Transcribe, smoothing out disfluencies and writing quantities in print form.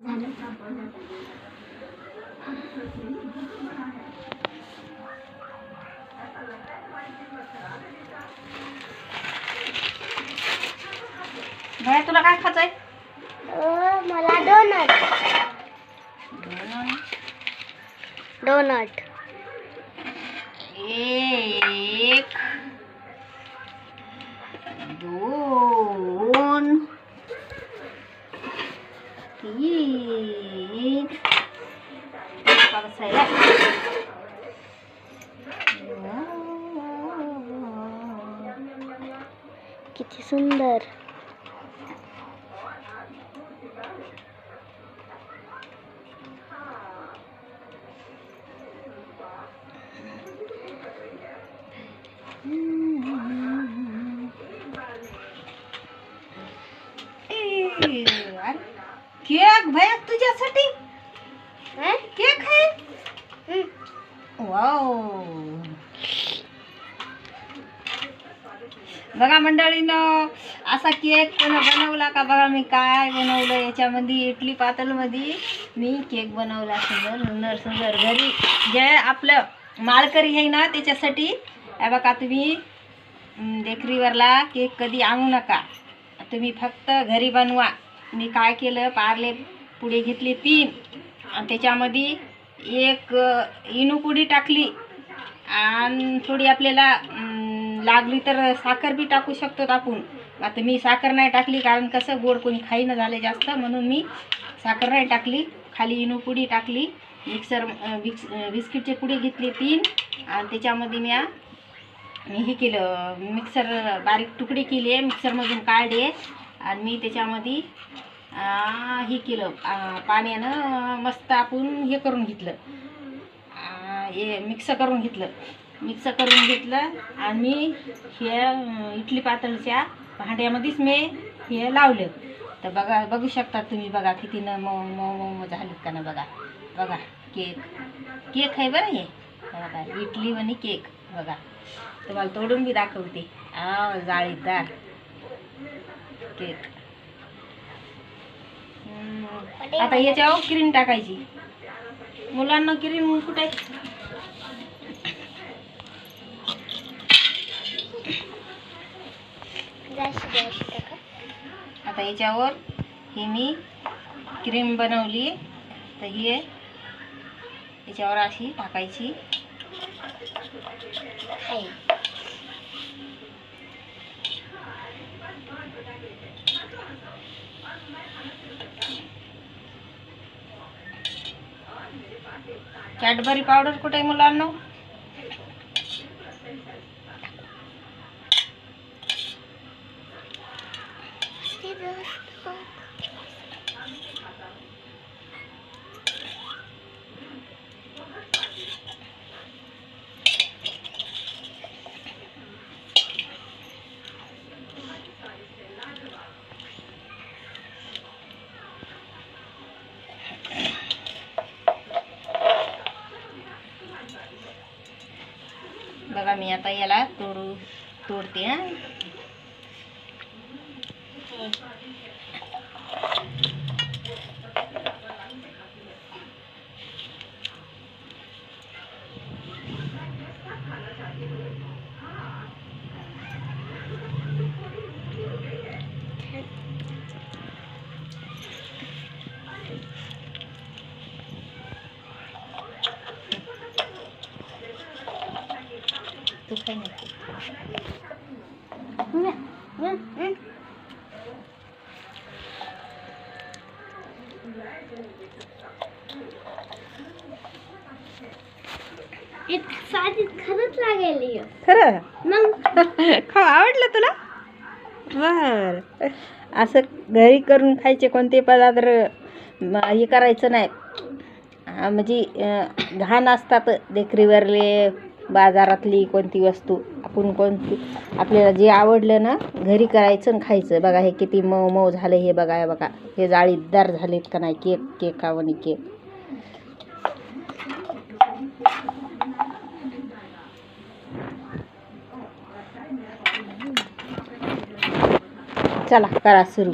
भैया तुला काय खायचंय? मला डोनट. डोनट. एक, दोन, तीन. पावसाळ्यात किती सुंदर. केक भैया तुझ्यासाठी केक आहे. वाव. बघा मंडळीनं असा केक बनवला का बघा. मी काय बनवलं याच्यामध्ये, इडली पातळमध्ये मी केक बनवला. सुंदर सुंदर घरी जे आपलं माळकरी आहे ना त्याच्यासाठी. हे बघा तुम्ही बेकरीवरला केक कधी आणू नका, तुम्ही फक्त घरी बनवा. मी काय केलं, पार्ले पुडी घेतली 3 आणि त्याच्यामध्ये एक इनो पुडी टाकली आणि थोडी आपल्याला लागली तर साखर बी टाकू शकतो आपण. आता मी साखर नाही टाकली कारण कसं गोड कोणी खाईनं झालं जास्त, म्हणून मी साखर नाही टाकली. खाली इनो पुडी टाकली. बिस्किटची पुडी घेतली 3 आणि त्याच्यामध्ये मी हे केलं, मिक्सर बारीक तुकडे केले, मिक्सरमधून काढले आणि मी त्याच्यामध्ये हे केलं, पाण्यानं मस्त आपण हे करून घेतलं, हे मिक्स करून घेतलं आणि मी हे इडली पातळच्या भांड्यामध्येच मी हे लावलं. तर बघू शकता तुम्ही. बघा किती मऊ मऊ झालीत का ना. बघा केक आहे बरं. हे बघा इडली आणि केक. बघा तुम्हाला तोडून बी दाखवते. जाळीदार केक. आता याच्यावर क्रीम टाकायची. मुलांना क्रीम कुठे? आता याच्यावर ही मी क्रीम बनवली, तर ही याच्यावर अशी टाकायची. कॅडबरी पावडर कुठे आहे मुलांना? बघा मी आता याला तोडते. तू काय नाही खरंच लागेल. खरं मग खाऊ आवडलं तुला? बर. असं घरी करून खायचे कोणते पदार्थ हे करायचं नाही, म्हणजे घाण असतात बेकरीवरले, बाजारातली कोणती वस्तू. आपण कोणती आपल्याला जे आवडलं ना घरी करायचं आणि खायचं. बघा हे किती मऊ मऊ झालं. हे बघा हे जाळीदार झालेत का नाही. केक आणि केक. चला करा सुरू.